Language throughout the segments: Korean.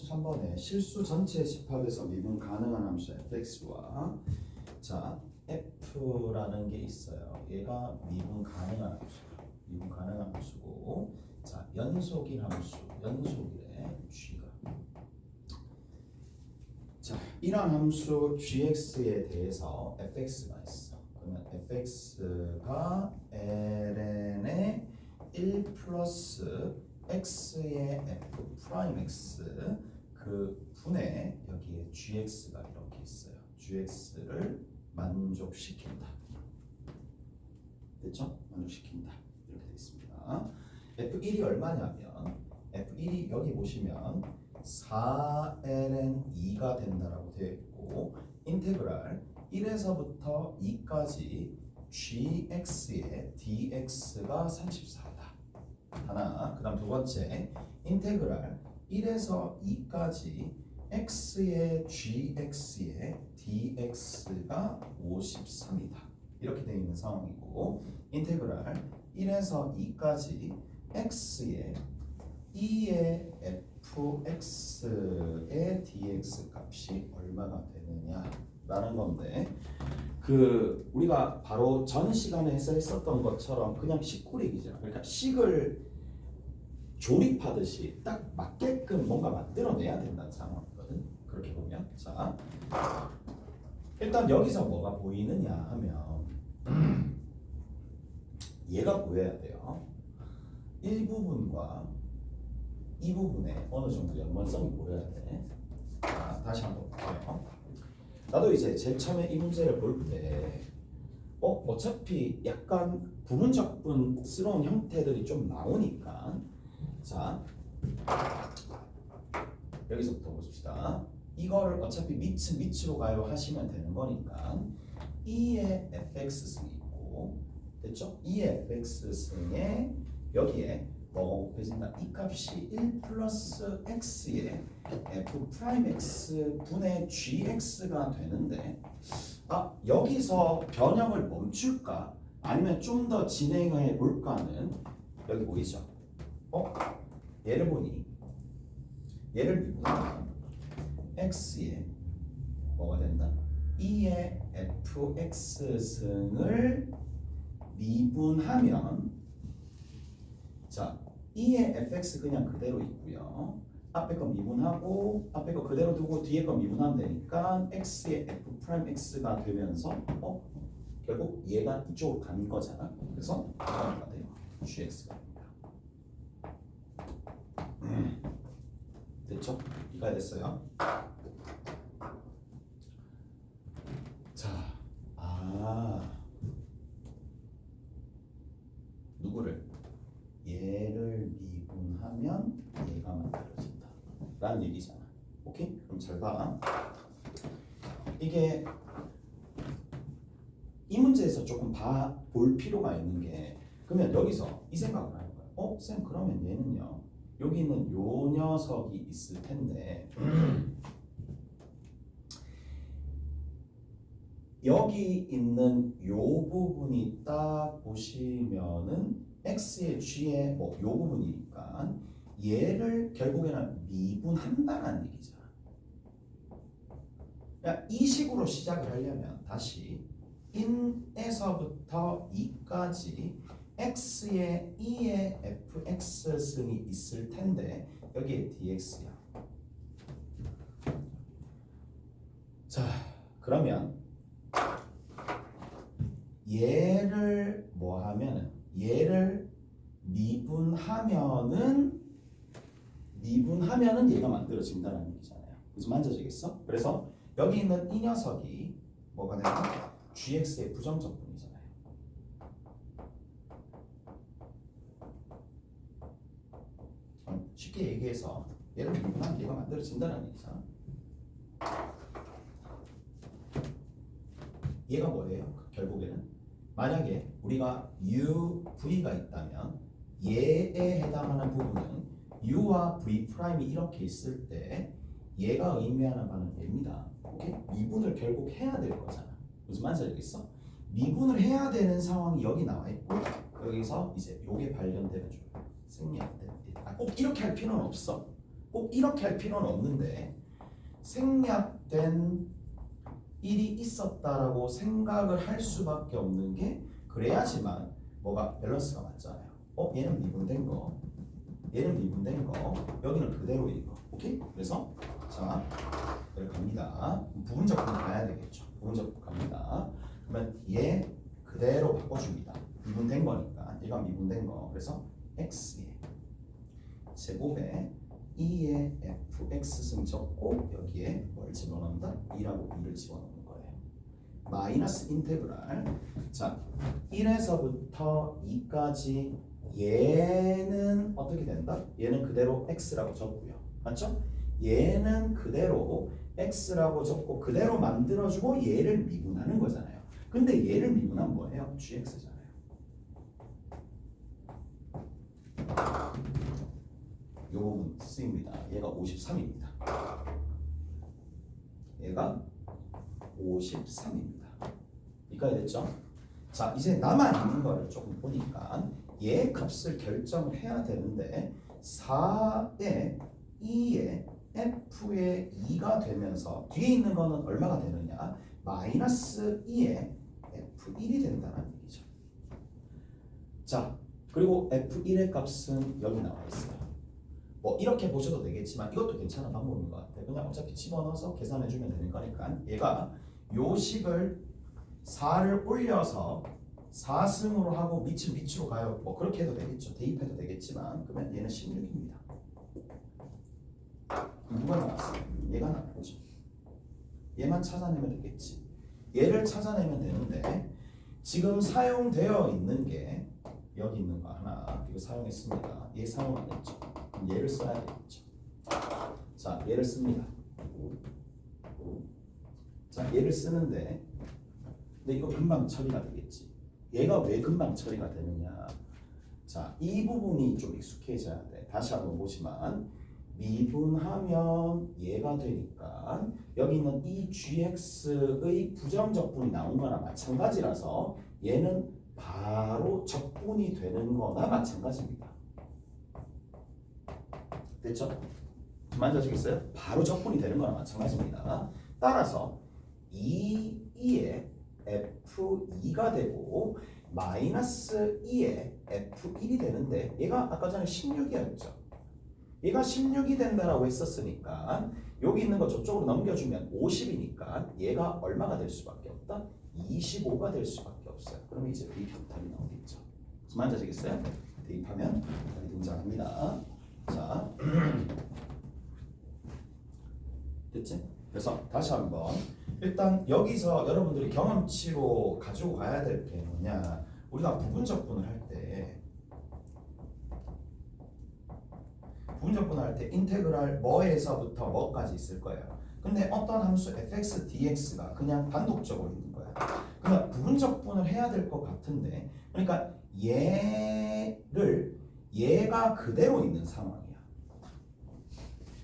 3번에 실수 전체 집합에서 미분 가능한 함수 fx와 자 f라는 게 있어요. 얘가 미분 가능한 함수, 미분 가능한 함수고, 자 연속인 함수, 연속이래 g가. 자 이런 함수 gx에 대해서 fx가 있어. 그러면 fx가 ln의 1 플러스 x의 f 프라임 x 그 분의 여기에 gx가 이렇게 있어요. gx를 만족시킨다. 됐죠? 만족시킨다. 이렇게 되어 있습니다. f1이 얼마냐면 f1이 여기 보시면 4ln 2가 된다라고 되어 있고, 인테그랄 1에서부터 2까지 gx의 dx가 34다. 하나. 그 다음 두 번째, 인테그랄 1에서 2까지 x의 gx의 dx가 53이다. 이렇게 되어 있는 상황이고, 인테그랄 1에서 2까지 x의 2의 fx의 dx 값이 얼마나 되느냐라는 건데, 그 우리가 바로 전 시간에 했었던 것처럼 그냥 식구리기잖아. 그러니까 식을 조립하듯이 딱 맞게끔 뭔가 만들어내야 된다는 상황이거든. 그렇게 보면, 자 일단 여기서 뭐가 보이느냐 하면 얘가 보여야 돼요. 1부분과 2부분에 어느 정도 연관성이 보여야 돼. 자, 다시 한번 볼게요. 나도 이제 제일 처음에 이 문제를 볼 때 어차피 약간 부분적분스러운 형태들이 좀 나오니까, 자 여기서부터 보십시다. 이거를 어차피 밑으로 가요 하시면 되는 거니까 2의 fx승이 있고, 됐죠? 2의 fx승에 여기에 뭐가 곱해진다? 이 값이 1 플러스 x의 f 프라임 x 분의 gx가 되는데, 여기서 변형을 멈출까? 아니면 좀 더 진행해 볼까는 여기 보이죠? 얘를 보니 얘를 미분하면 x의 뭐가 된다? 2의 fx승을 미분하면, 자 2의 fx 그냥 그대로 있고요. 앞에 거 미분하고 앞에 거 그대로 두고 뒤에 거 미분하면 되니까 x의 f 프라임 x가 되면서 결국 얘가 이쪽으로 가는 거잖아. 그래서 뭐가 돼요? gx가 됩니다. 됐죠? 이해가 됐어요? 자, 누구를? 얘를 미분하면 얘가 만들어진다 라는 얘기잖아. 오케이? 그럼 잘 봐. 이게 이 문제에서 조금 볼 필요가 있는 게, 그러면 여기서 이 생각을 하는 거야. 쌤 그러면 얘는요, 여기 있는 요 녀석이 있을 텐데 여기 있는 요 부분이 딱 보시면은 x의 g의 요 부분이니까 얘를 결국에는 미분한다는 얘기잖아. 그러니까 이 식으로 시작을 하려면 다시 in에서부터 2까지 x의 2의 fx승이 있을 텐데 여기에 dx야. 자 그러면 얘를 뭐 하면은, 얘를 미분하면은 얘가 만들어진다는 얘기잖아요. 무슨 만져지겠어? 그래서 여기 있는 이 녀석이 뭐가 되나? gx의 부정적분이잖아요. 쉽게 얘기해서 얘를 미분하면 얘가 만들어진다는 얘기잖아. 얘가 뭐예요? 결국에는 만약에 우리가 UV가 있다면 얘에 해당하는 부분은 U와 V 프라임이 이렇게 있을 때 얘가 의미하는 바는 얘입니다. 오케이? 미분을 결국 해야 될 거잖아. 무슨 말인지 알겠어? 미분을 해야 되는 상황이 여기 나와 있고, 여기서 이제 요게 발견되면 좀 생략됩니다. 꼭 이렇게 할 필요는 없어. 꼭 꼭 이렇게 할 필요는 없는데 생략된 일이 있었다라고 생각을 할 수밖에 없는 게 그래야지만 뭐가 밸런스가 맞잖아요. 얘는 미분된 거, 얘는 미분된 거, 여기는 그대로인 거. 오케이? 그래서 자, 여기 갑니다. 부분적분 가야 되겠죠. 부분적분 갑니다. 그러면 얘 그대로 바꿔줍니다. 미분된 거니까 얘가 미분된 거. 그래서 x의 제곱에 2의 fx승 적고 여기에 뭘 집어넣는다? 2라고 2를 집어넣는 거예요. 마이너스 인테그랄. 자, 1에서부터 2까지 얘는 어떻게 된다? 얘는 그대로 x라고 적고요. 맞죠? 얘는 그대로 x라고 적고 그대로 만들어주고 얘를 미분하는 거잖아요. 근데 얘를 미분하면 뭐예요? gx잖아요. 이 부분 쓰입니다. 얘가 53입니다. 얘가 53입니다. 이까지 됐죠? 자, 이제 남아있는 거를 조금 보니까 얘 값을 결정을 해야 되는데 4에 2에 f의 2가 되면서 뒤에 있는 거는 얼마가 되느냐? 마이너스 2에 f1이 된다는 얘기죠. 자, 그리고 f1의 값은 여기 나와 있어요. 뭐 이렇게 보셔도 되겠지만 이것도 괜찮은 방법인 것 같아요. 그냥 어차피 집어넣어서 계산해주면 되는 거니까 얘가 요 식을 4를 올려서 4승으로 하고 밑으로 가요. 뭐 그렇게 해도 되겠죠. 대입해도 되겠지만 그러면 얘는 16입니다. 누가 나왔어요? 얘가 나온 거죠. 얘만 찾아내면 되겠지. 얘를 찾아내면 되는데 지금 사용되어 있는 게 여기 있는 거 하나 이거 사용했습니다. 얘 사용 안 했죠. 그럼 얘를 써야 되겠죠. 자, 얘를 씁니다. 자, 얘를 쓰는데 근데 이거 금방 처리가 되겠지. 얘가 왜 금방 처리가 되느냐? 자, 이 부분이 좀 익숙해져야 돼. 다시 한번 보지만 미분하면 얘가 되니까 여기 있는 이 gx의 부정적분이 나온 거나 마찬가지라서 얘는 바로 적분이 되는 거나 마찬가지입니다. 됐죠? 만져지겠어요? 바로 적분이 되는 거나 마찬가지입니다. 따라서 2에 f2가 되고 마이너스 2에 f1이 되는데 얘가 아까 전에 16이었죠. 얘가 16이 된다라고 했었으니까 여기 있는 거 저쪽으로 넘겨주면 50이니까 얘가 얼마가 될 수밖에 없다? 25가 될 수밖에 없어요. 그럼 이제 대입답이 나오겠죠. 만져지겠어요? 대입하면 답이 등장합니다. 자, 됐지? 그래서 다시 한번 일단 여기서 여러분들이 경험치로 가지고 가야 될 게 뭐냐? 우리가 부분적분을 할 때 인테그랄 뭐에서부터 뭐까지 있을 거예요. 근데 어떤 함수 fx, dx가 그냥 단독적으로 있는 거야. 그러니까 부분적분을 해야 될 것 같은데, 그러니까 얘가 그대로 있는 상황이야.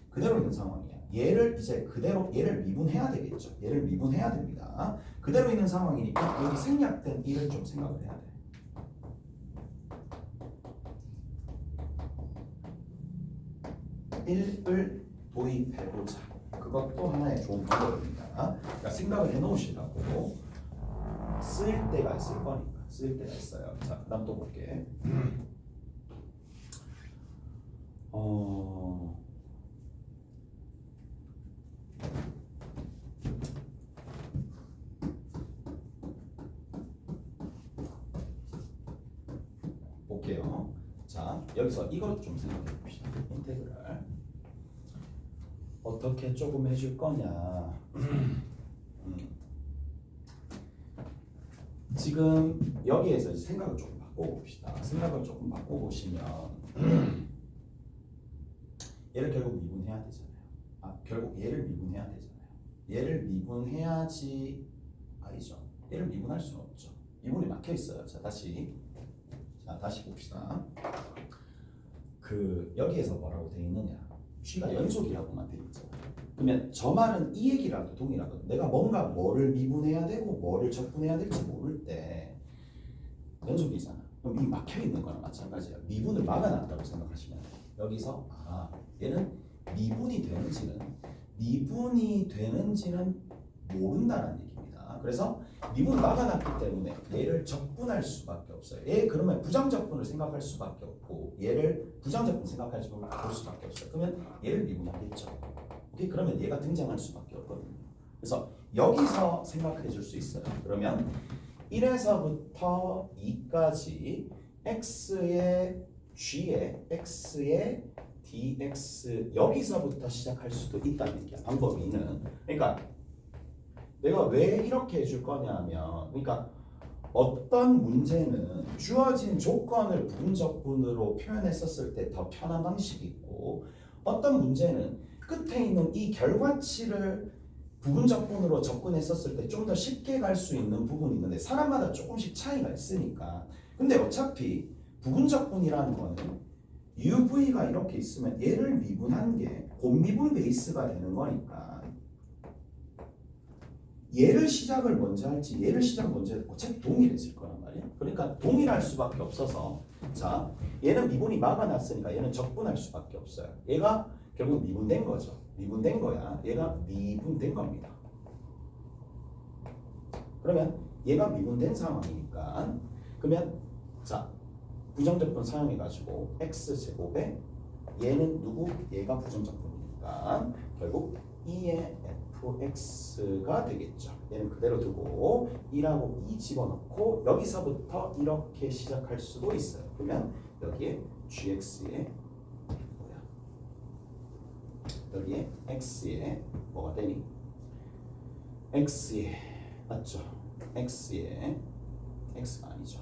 그대로 있는 상황이야. 얘를 이제 그대로 얘를 미분해야 되겠죠. 얘를 미분해야 됩니다. 그대로 있는 상황이니까 여기 생략된 1을 좀 생각을 해야 돼. 1을 도입해보자. 그것도 하나의 좋은 방법입니다. 그러니까 생각을 해놓으시라고. 쓸 때가 있을 거니까. 쓸 때가 있어요. 자, 그 다음 또 볼게. 볼게요. 자, 여기서 이것 좀 생각해 봅시다. 인테그랄 어떻게 조금 해줄 거냐. 지금 여기에서 이제 생각을 조금 바꿔봅시다. 생각을 조금 바꿔보시면 얘를 결국 미분해야 되잖아요. 결국 얘를 미분해야 되잖아요. 얘를 미분해야지 아니죠. 얘를 미분할 수는 없죠. 미분이 막혀 있어요. 자, 다시 봅시다. 여기에서 뭐라고 돼 있느냐? G가 연속이라고만 돼 있죠. 그러면 저 말은 이 얘기랑도 동일하거든. 내가 뭔가 뭐를 미분해야 되고 뭐를 적분해야 될지 모를 때 연속이잖아. 그럼 이 막혀 있는 거랑 마찬가지야. 미분을 막아놨다고 생각하시면 돼. 여기서 얘는 미분이 되는지는 모른다는 얘기입니다. 그래서 미분 막아놨기 때문에 얘를 적분할 수밖에 없어요. 얘 그러면 부정적분을 생각할 수밖에 없고 얘를 부정적분 생각할 수밖에 없어요. 그러면 얘를 미분하겠죠. 오케이? 그러면 얘가 등장할 수밖에 없거든요. 그래서 여기서 생각해 줄 수 있어요. 그러면 1에서부터 2까지 x의 g에 x의 dx 여기서부터 시작할 수도 있다는 얘기야. 방법 2는. 그러니까 내가 왜 이렇게 해줄 거냐면, 그러니까 어떤 문제는 주어진 조건을 부분적분으로 표현했었을 때 더 편한 방식이 있고, 어떤 문제는 끝에 있는 이 결과치를 부분적분으로 접근했었을 때 좀 더 쉽게 갈 수 있는 부분이 있는데 사람마다 조금씩 차이가 있으니까. 근데 어차피 부분적분이라는 거는 UV가 이렇게 있으면 얘를 미분한 게 곱미분 베이스가 되는 거니까 얘를 시작을 먼저 할지 얘를 시작 먼저 할지 어차피 동일해질 거란 말이야. 그러니까 동일할 수밖에 없어서 자 얘는 미분이 막아놨으니까 얘는 적분할 수밖에 없어요. 얘가 결국 미분된 거죠. 미분된 거야. 얘가 미분된 겁니다. 그러면 얘가 미분된 상황이니까 그러면 자 부정적분 사용해가지고 x제곱에 얘는 누구? 얘가 부정적분이니까 결국 2의 fx가 되겠죠. 얘는 그대로 두고 2라고 2 집어넣고 여기서부터 이렇게 시작할 수도 있어요. 그러면 여기에 gx에 뭐야? 여기에 x에 뭐가 되니? x에 맞죠? x에 x가 아니죠.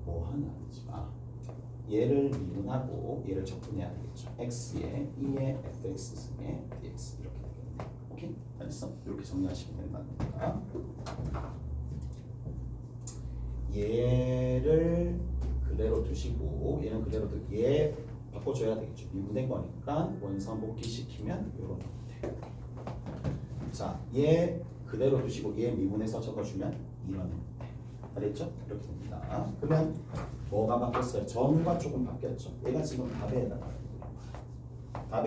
뭐 하나 아니지. 얘를 미분하고 얘를 적분해야 되겠죠. x에 2의 fx 승의 dx 이렇게 되겠네. 오케이? 알겠어? 이렇게 정리하시면 된답니다. 얘를 그대로 두시고 얘는 그대로 두고 얘 바꿔줘야 되겠죠. 미분된 거니까 원선 복귀시키면 이런 형태. 자, 얘 그대로 두시고 얘 미분해서 적어주면 이런 형태. 알겠죠? 이렇게 됩니다. 그러면 뭐가 바뀌었어요? 점과 조금 바뀌었죠. 얘가 지금 답에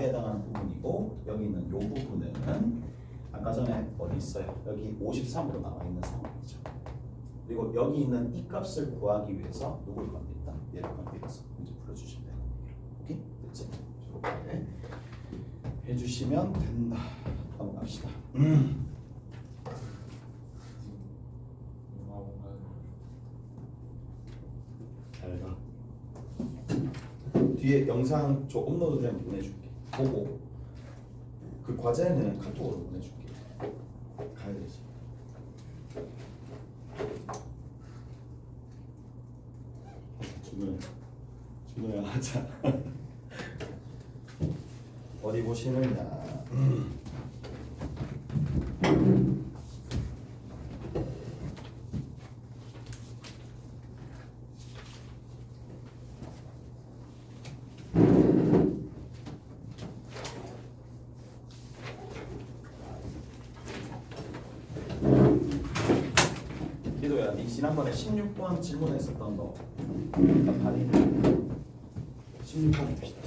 해당하는 부분이고 여기 있는 이 부분은 아까 전에 어디 있어요? 여기 53으로 나와 있는 상황이죠. 그리고 여기 있는 이 값을 구하기 위해서 누굴 건드린다? 얘를 건드려서 문제 풀어주시면 돼요. 오케이? 됐지? 이렇게 해주시면 된다. 넘어갑시다. 잘가. 뒤에 영상 저 업로드 되면 보내줄게. 보고 그 과제는 카톡으로 보내줄게. 가야 되지. 준호야 하자. 어디 보시느냐. 기도야, 니 지난번에 16번 질문했었던 거 일단 발이 16번 봅시다.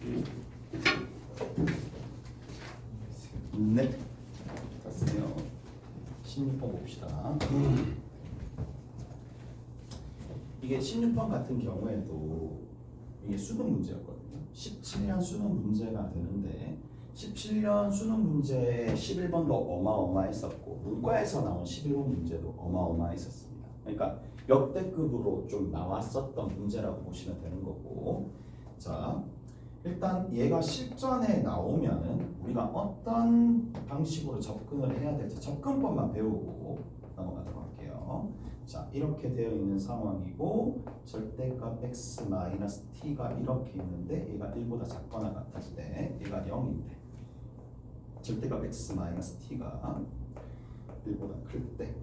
16번. 네, 됐어요. 16번 봅시다. 이게 16번 같은 경우에도 이게 수능 문제였거든요. 17년 수능 문제가 되는데 17년 수능 문제 11번도 어마어마했었고 문과에서 나온 11번 문제도 어마어마했었습니다. 그러니까 역대급으로 좀 나왔었던 문제라고 보시면 되는 거고 자 일단 얘가 실전에 나오면은 우리가 어떤 방식으로 접근을 해야 될지 접근법만 배우고 넘어가도록 할게요. 자 이렇게 되어 있는 상황이고 절대값 x-t가 이렇게 있는데 얘가 1보다 작거나 같을 때 얘가 0인데 절대값 x-t가 1보다 클 때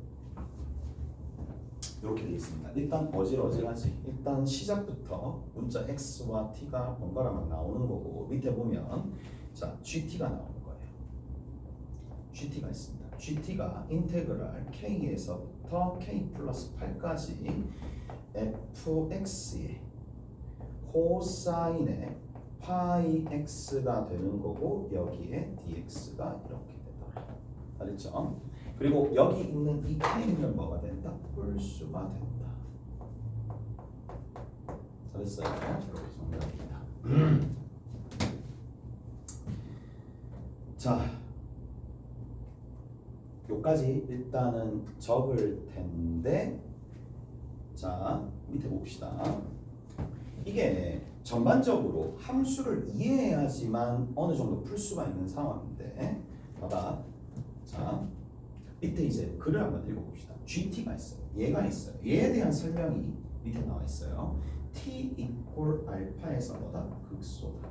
이렇게 되어 있습니다. 일단 어질어질하지. 일단 시작부터 문자 x와 t가 번갈아만 나오는 거고 밑에 보면 자 gt가 나오는 거예요. gt가 있습니다. gt가 인테그랄 k에서부터 k 플러스 8까지 fx의 코사인의 파이 x가 되는 거고 여기에 dx가 이렇게 되더라. 알겠죠? 그리고 여기 있는 이 k는 뭐가 된다? 홀수가 된다. 잘했어요. 이렇게 정리합니다. 자, 요까지 일단은 적을 텐데, 자 밑에 봅시다. 이게 전반적으로 함수를 이해해야지만 어느 정도 풀 수가 있는 상황인데, 봐봐. 자 밑에 이제 글을 한번 읽어봅시다. GT가 있어요. 얘가 있어요. 얘에 대한 설명이 밑에 나와 있어요. T 이퀄 알파에서 뭐다? 극소다.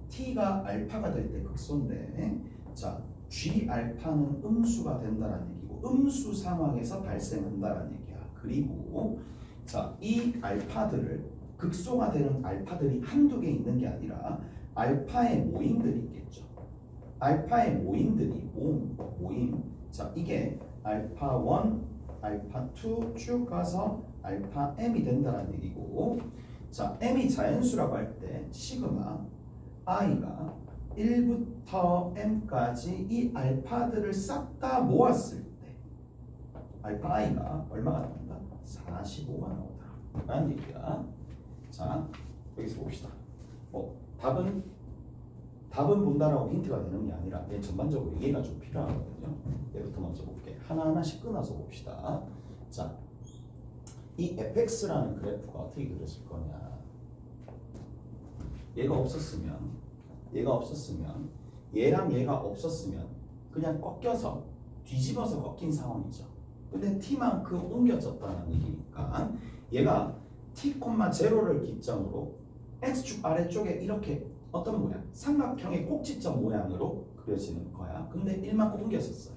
T가 알파가 될 때 극소인데, 자 G 알파는 음수가 된다는 얘기고 음수 상황에서 발생한다는 얘기야. 그리고 자 이 알파들을 극소가 되는 알파들이 한두 개 있는 게 아니라 알파의 모임들이 있겠죠. 알파의 모임들이 모임. 자 이게 알파 1, 알파 2 쭉 가서 알파 m이 된다는 얘기고, 자 m이 자연수라고 할 때 시그마 i가 1부터 m까지 이 알파들을 싹 다 모았을 때 알파 i가 얼마가 나온다? 45가 나오더라 라는 얘기야. 자 여기서 봅시다. 답은 본다라고 힌트가 되는 게 아니라 얘 전반적으로 이해가 좀 필요하거든요. 얘부터 먼저 볼게. 하나하나씩 끊어서 봅시다. 자, 이 fx라는 그래프가 어떻게 그려질 거냐. 얘가 없었으면 얘랑 얘가 없었으면 그냥 꺾여서 뒤집어서 꺾인 상황이죠. 근데 t만큼 옮겨졌다는 얘기니까 얘가 t,0를 기점으로 x축 아래쪽에 이렇게 어떤 모양? 삼각형의 꼭지점 모양으로 그려지는 거야. 근데 1만큼 옮겼었어요.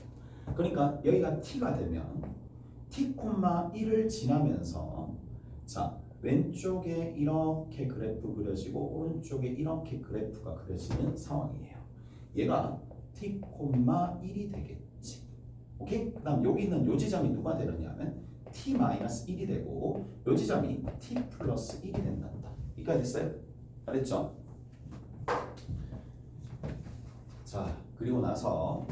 그러니까 여기가 t가 되면 t,1을 지나면서 자 왼쪽에 이렇게 그래프 그려지고 오른쪽에 이렇게 그래프가 그려지는 상황이에요. 얘가 t,1이 되겠지. 오케이? 그 다음 여기 있는 요 지점이 누가 되느냐면 t-1이 되고 요 지점이 t 플러스 1이 된단다. 이까지 됐어요? 알겠죠? 자 그리고 나서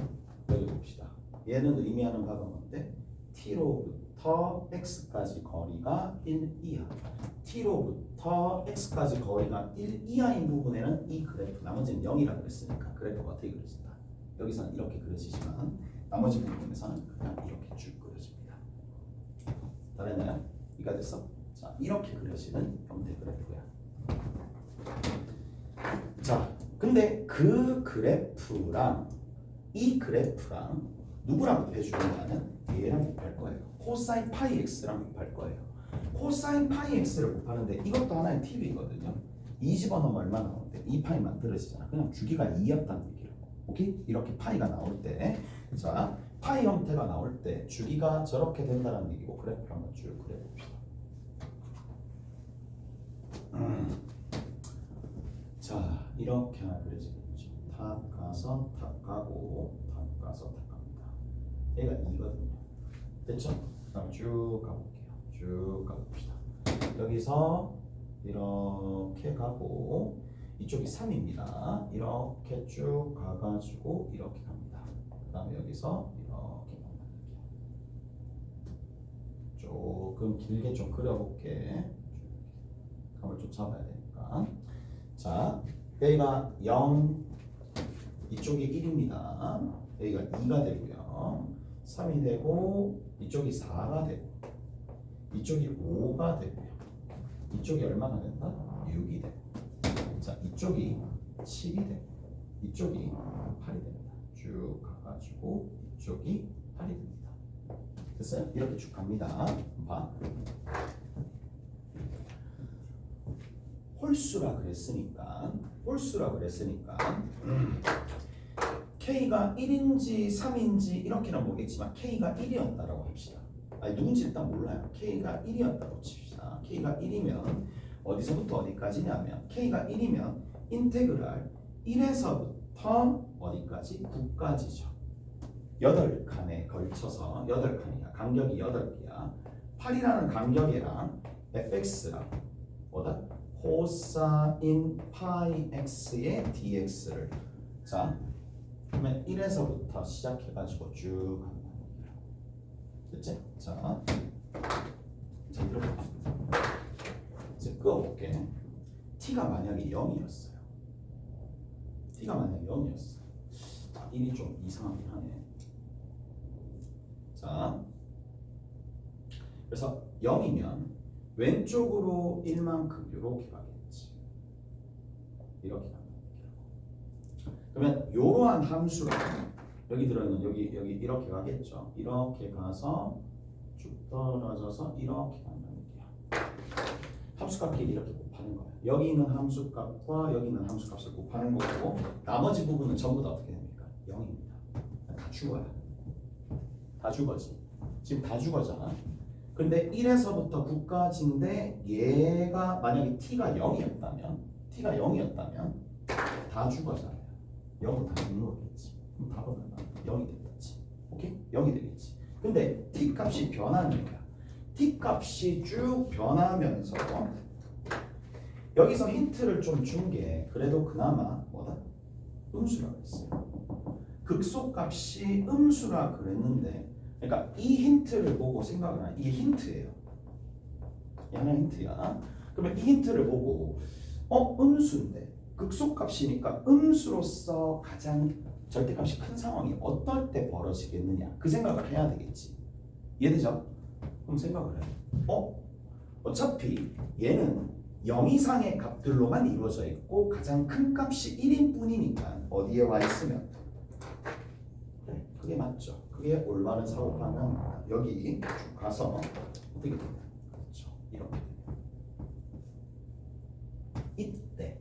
여기 봅시다. 얘는 의미하는 바가 뭔데? t로부터 x까지 거리가 1 이하. t로부터 x까지 거리가 1 이하인 부분에는 이 그래프, 나머지는 0이라고 그랬으니까 그래프가 어떻게 그려진다? 여기서는 이렇게 그려지지만 나머지 부분에서는 그냥 이렇게 쭉 그려집니다. 다르나요? 이가 됐어? 자 이렇게 그려지는 형태 그래프야. 자 근데 그 그래프랑 이 그래프랑 누구랑 곱해주느냐면 얘랑 곱할 거예요. 코사인 파이 x랑 곱할 거예요. 코사인 파이 x를 곱하는데 이것도 하나의 팁이거든요. 2 집어넣으면 얼마 나오는데 2파이 만들어지잖아. 그냥 주기가 2였다는 얘기를. 오케이? 이렇게 파이가 나올 때, 자 파이 형태가 나올 때 주기가 저렇게 된다는 얘기고, 그래프를 한번 쭉 그려봅시다. 자 이렇게 하나 그려지겠죠. 탑 가서 탑 가고 탑 가서 탑 갑니다. 얘가 2거든요. 됐죠? 그럼 쭉 가볼게요. 쭉 가봅시다. 여기서 이렇게 가고 이쪽이 3입니다. 이렇게 쭉 가가지고 이렇게 갑니다. 그 다음에 여기서 이렇게 만들게요. 조금 길게 좀 그려볼게. 감을 좀 잡아야 되니까. 자, 여기가 0, 이쪽이 1입니다. 여기가 2가 되고요. 3이 되고, 이쪽이 4가 되고, 이쪽이 5가 되고요. 이쪽이 얼마가 된다? 6이 되고. 자, 이쪽이 7이 되고, 이쪽이 8이 됩니다. 쭉 가가지고, 이쪽이 8이 됩니다. 됐어요? 이렇게 쭉 갑니다. 봐. 홀수라 그랬으니까 K가 1인지 3인지 이렇게는 모르겠지만 K가 1이었다라고 합시다. 아니 누군지 일단 몰라요. K가 1이었다고 칩시다. K가 1이면 어디서부터 어디까지냐면 K가 1이면 인테그랄 1에서부터 어디까지? 9까지죠. 8칸에 걸쳐서 8칸이야. 간격이 8개야. 8이라는 간격이랑 fx랑 뭐다? 코사인 파이 x의 dx를 자 그러면 1에서부터 시작해가지고 쭉 가는 거야. 됐지? 자 들어봐. 이제 끄어볼게. t가 만약에 0이었어요. t가 만약에 0이었어. 1이 좀 이상하긴 하네. 자, 그래서 0이면 왼쪽으로 1만큼 이렇게 가겠지. 이렇게 간다. 그러면 이러한 함수가 여기 들어있는 여기 이렇게 가겠죠. 이렇게 가서 쭉 떨어져서 이렇게 간다는 얘기야. 함수값끼리 이렇게 곱하는 거야. 여기 있는 함수값과 여기 있는 함수값을 곱하는 거고 나머지 부분은 전부 다 어떻게 됩니까? 0입니다. 다 죽어야. 다 죽어지. 지금 다 죽어잖아. 근데 1에서부터 9까지인데 얘가 만약에 t가 0이었다면 다 죽어잖아요. 0은 다 죽는 거겠지. 그럼 답은 얼마? 0이 되겠지. 오케이? 0이 되겠지. 근데 t 값이 변하는 거야. t 값이 쭉 변하면서 여기서 힌트를 좀 준 게 그래도 그나마 뭐다? 음수라고 했어요. 극소값이 음수라 그랬는데 그러니까 이 힌트를 보고 생각을 하면 이게 힌트예요. 하나 힌트야. 그러면 이 힌트를 보고 음수인데 극소값이니까 음수로서 가장 절대값이 큰 상황이 어떨 때 벌어지겠느냐 그 생각을 해야 되겠지. 이해되죠? 그럼 생각을 해. 어차피 얘는 0 이상의 값들로만 이루어져 있고 가장 큰 값이 1인 뿐이니까 어디에 와 있으면 그래, 그게 맞죠. 그게 올바른 사고 방향입니다. 여기 쭉 가서 어떻게 되냐? 그렇죠. 이렇게 되냐? 이때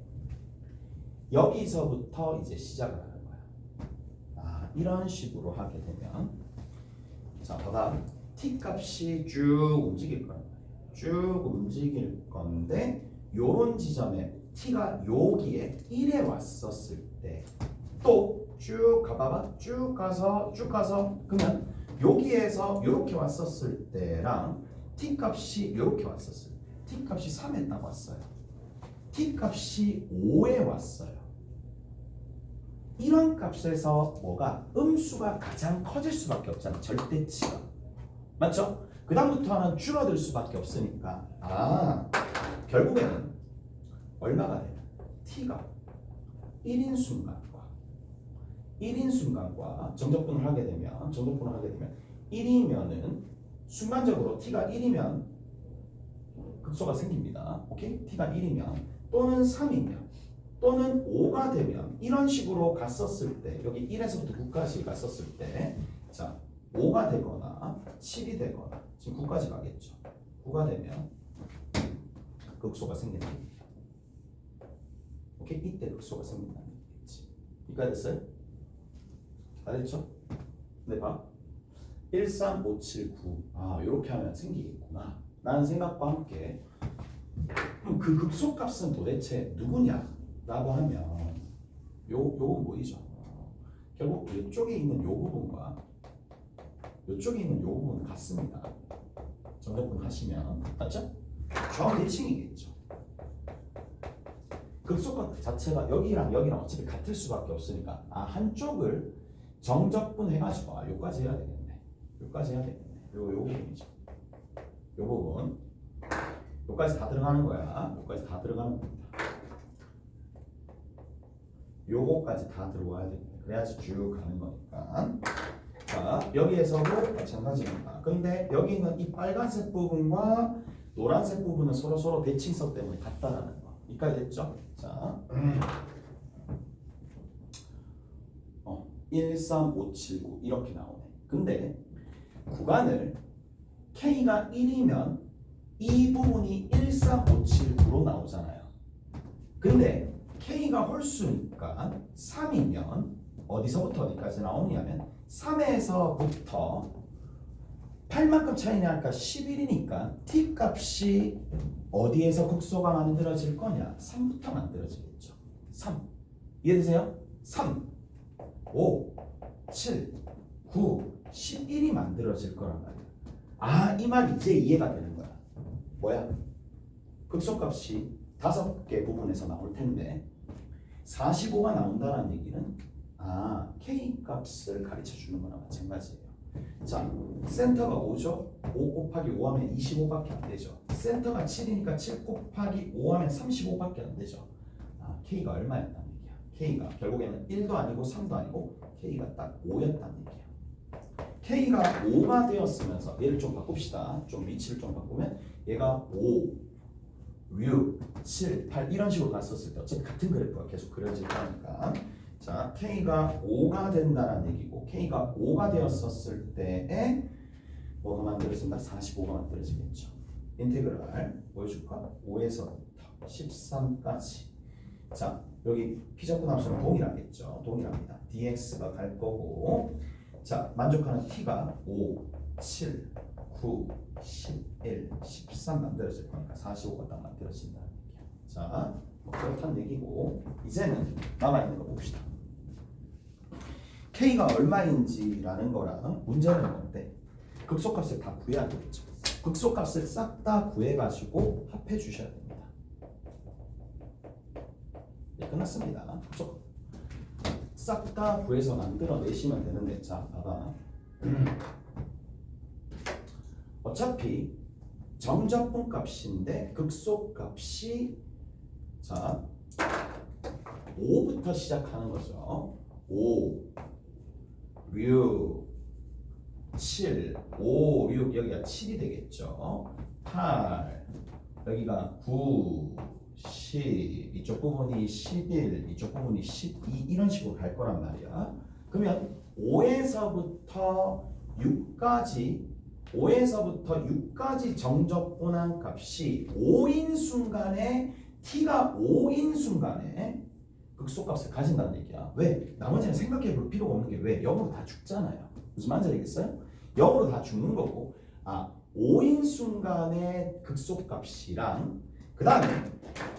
여기서부터 이제 시작을 하는 거야. 이런 식으로 하게 되면 자, 봐봐. t 값이 쭉 움직일 거란 말이야. 쭉 움직일 건데 요런 지점에 t가 여기에 1에 왔었을 때 또 쭉 가봐봐. 쭉 가서 그러면 여기에서 이렇게 왔었을 때랑 t 값이 이렇게 왔었을 때 t 값이 3에 딱 왔어요. t 값이 5에 왔어요. 이런 값에서 뭐가 음수가 가장 커질 수밖에 없잖아. 절대치가. 맞죠? 그 다음부터는 줄어들 수밖에 없으니까 결국에는 얼마가 되냐? t가 1인 순간과 정적분을 하게 되면 1이면은 순간적으로 t가 1이면 극소가 생깁니다. 오케이? t가 1이면 또는 3이면 또는 5가 되면 이런 식으로 갔었을 때 여기 1에서부터 9까지 갔었을 때 자 5가 되거나 7이 되거나 지금 9까지 가겠죠. 9가 되면 극소가 생긴다는 얘기야. 오케이? 이때 극소가 생긴다는 얘기겠지. 이까지 됐어요? 다 됐죠? 근데 봐. 1, 3, 5, 7, 9 이렇게 하면 생기겠구나 라는 생각과 함께 그럼 그 극소값은 도대체 누구냐? 라고 하면 요건 뭐이죠? 결국 이쪽에 있는 요 부분과 이쪽에 있는 요 부분은 같습니다. 정적분 하시면 맞죠? 좌우 대칭이겠죠. 극소값 자체가 여기랑 어차피 같을 수밖에 없으니까 한쪽을 정적분 해가지고 요까지 해야 되겠네. 요 부분이죠. 요 부분 요까지 다 들어가는 거야. 요까지 다 들어가는 겁니다. 요거까지 다 들어와야 됩니다. 그래야지 쭉 가는 거니까. 자, 여기에서도 마찬가지입니다. 근데 여기 있는 이 빨간색 부분과 노란색 부분은 서로 대칭성 때문에 같다라는 거. 여기까지 됐죠? 자, 1, 3, 5, 7, 9 이렇게 나오네. 근데 구간을 K가 1이면 이 부분이 1, 3, 5, 7, 9로 나오잖아요. 근데 K가 홀수니까 3이면 어디서부터 어디까지 나오냐면 3에서부터 8만큼 차이 나니까 11이니까 t 값이 어디에서 극소가 만들어질 거냐? 3부터 만들어지겠죠. 3 이해되세요? 3, 5, 7, 9, 11이 만들어질 거란 말이야. 이 말이 이제 이해가 되는 거야. 뭐야? 극소값이 5개 부분에서 나올 텐데 45가 나온다는 얘기는 K값을 가르쳐 주는 거나 마찬가지예요. 자, 센터가 5죠? 5 곱하기 5 하면 25밖에 안 되죠. 센터가 7이니까 7 곱하기 5 하면 35밖에 안 되죠. K가 얼마였다는 얘기야? K가 결국에는 1도 아니고 3도 아니고 K가 딱 5였다는 얘기야. K가 5가 되었으면서 얘를 좀 바꿉시다. 좀 위치를 좀 바꾸면 얘가 5, 6, 7, 8 이런 식으로 갔었을 때 어차피 같은 그래프가 계속 그려질 거니까 자, K가 5가 된다는 얘기고 K가 5가 되었었을 때에 뭐가 만들어진다? 45가 만들어지겠죠. 인테그랄 보여줄까? 5에서부터 13까지 자, 여기 피접근 함수는 동일하겠죠. 동일합니다. dx가 갈 거고 자, 만족하는 t가 5, 7, 9, 11, 13 만들어질 거니까 45가 딱 만들어진다는 얘기야. 자, 그렇다는 얘기고 이제는 남아있는 거 봅시다. K가 얼마인지라는 거랑 문제는 뭔데? 극소값을 다 구해야 되겠죠. 극소값을 싹 다 구해가지고 합해 주셔야 됩니다. 네, 끝났습니다. 싹 다 구해서 만들어내시면 되는데 자, 봐봐. 어차피 정적분 값인데 극소값이 자 5부터 시작하는 거죠. 5, 6, 7, 5, 6 여기가 7이 되겠죠. 8 여기가 9, 10 이쪽 부분이 11 이쪽 부분이 12 이런 식으로 갈 거란 말이야. 그러면 5에서부터 6까지 정적분한 값이 5인 순간에 t가 5인 순간에 극소값을 가진다는 얘기야. 왜? 나머지는 생각해 볼 필요가 없는 게 왜? 0으로 다 죽잖아요. 무슨 말인지 알겠어요? 0으로 다 죽는 거고 5인 순간의 극소값이랑 그 다음에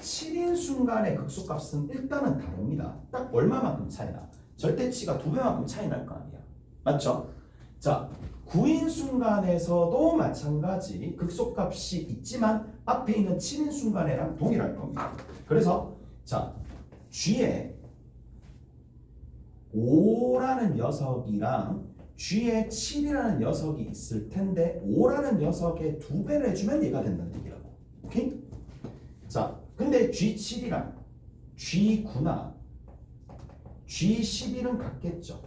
7인 순간의 극소값은 일단은 다릅니다. 딱 얼마만큼 차이나? 절대치가 2배만큼 차이 날 거 아니야. 맞죠? 자, 9인 순간에서도 마찬가지 극소값이 있지만 앞에 있는 7인 순간에랑 동일할 겁니다. 그래서 자, G에 5라는 녀석이랑 G에 7이라는 녀석이 있을 텐데 5라는 녀석의 2배를 해주면 얘가 된다는 얘기라고. 오케이? 자, 근데 G7이랑 G9나 G11은 같겠죠.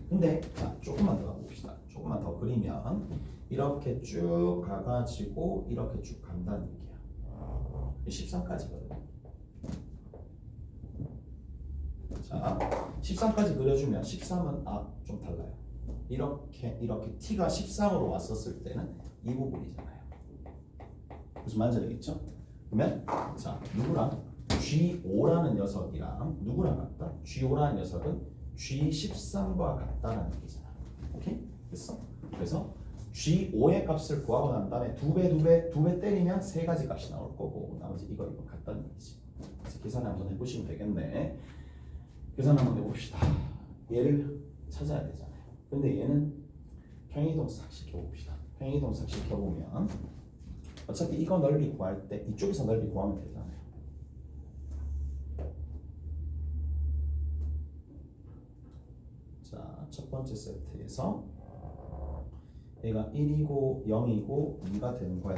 근데 자, 조금만 더 가봅시다. 조금만 더 그리면 이렇게 쭉 가가지고 이렇게 쭉 간다는 얘기야. 13까지거든요. 자, 13까지 그려주면 13은 좀 달라요. 이렇게 t가 13으로 왔었을 때는 이 부분이잖아요. 무슨 말인지 알겠죠? 그러면 자, 누구랑 G5라는 녀석이랑 누구랑 같다? G5라는 녀석은 G13과 같다는 얘기잖아. 오케이? 됐어? 그래서 G5의 값을 구하고 난 다음에 2배 때리면 3가지 값이 나올 거고 나머지 이거 같다는 얘기지. 그래서 계산을 한번 해보시면 되겠네. 계산 한번 해봅시다. 얘를 찾아야 되잖아요. 근데 얘는 평행이동sak 시켜봅시다. 평행이동sak 시켜보면 어차피 이거 넓이 구할 때 이쪽에서 넓이 구하면 되잖아요. 자, 첫 번째 세트에서 얘가 1이고 0이고 2가 되는 거야.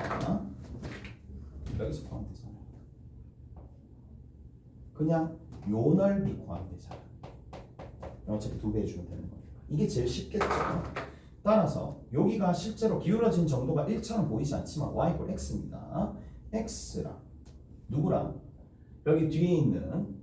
여기서 구하면 되잖아요. 그냥 요 넓이 구하면 되잖아. 어차피 2배 해주면 되는 거니까. 이게 제일 쉽겠죠. 따라서 여기가 실제로 기울어진 정도가 1처럼 보이지 않지만 y = x입니다. x랑 누구랑? 여기 뒤에 있는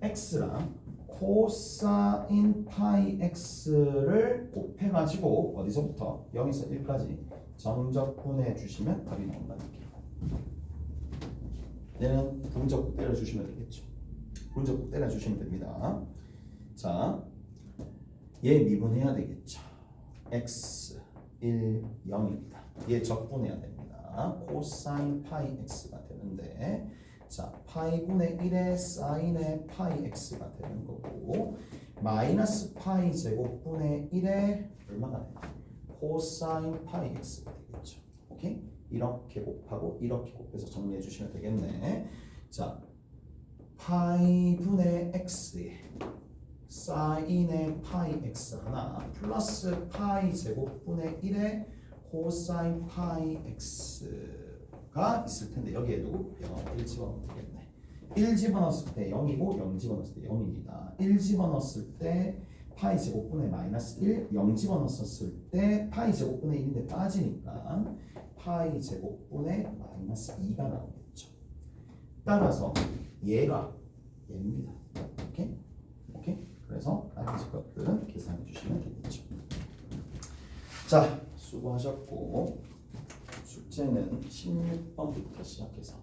x랑 코사인 파이 x를 곱해가지고 어디서부터 0에서 1까지 정적분해 주시면 답이 나온다는 얘기예요. 얘는 분적분 때려주시면 되겠죠. 분적분 때려주시면 됩니다. 자, 얘 미분해야 되겠죠. x 1, 0입니다. 얘 적분해야 됩니다. 코사인 파이 x가 되는데 자, 파이분의 1의 사인의 파이 x가 되는 거고 마이너스 파이 제곱분의 1의 얼마가 돼요? 코사인 파이 x가 되겠죠. 오케이? 이렇게 곱하고 이렇게 곱해서 정리해 주시면 되겠네. 자, 파이 분의 x에 사인의 파이 x 하나 플러스 파이 제곱분의 1의 코사인 파이 x가 있을 텐데 여기에도 1 집어넣으면 되겠네. 1 집어넣었을 때 0이고 0 집어넣었을 때 0입니다. 1 집어넣었을 때 파이 제곱분의 마이너스 1, 0 집어넣었을 때 파이 제곱분의 1인데 빠지니까 파이 제곱분의 마이너스 2가 나오겠죠. 따라서 얘가 얘입니다. 오케이? 오케이? 그래서 나머지 것들은 계산해 주시면 되겠죠. 자, 수고하셨고 숙제는 16번부터 시작해서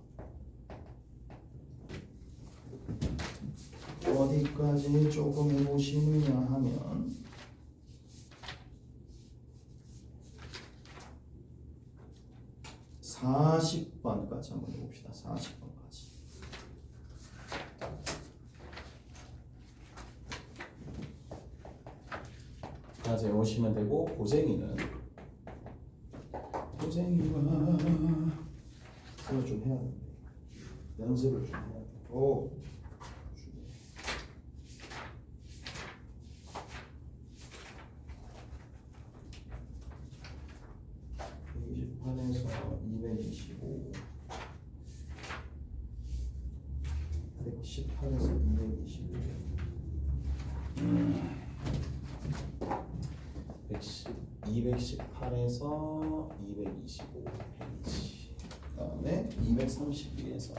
어디까지 조금 해보시느냐 하면 40번까지 한번 해봅시다. 40번까지. 까지 해오시면 되고 고쟁이가 그거 좀 해야 돼. 연습을 좀 해야 돼. 오. 128에서 225 118에서 225 218에서 225 페이지 그 다음에 232에서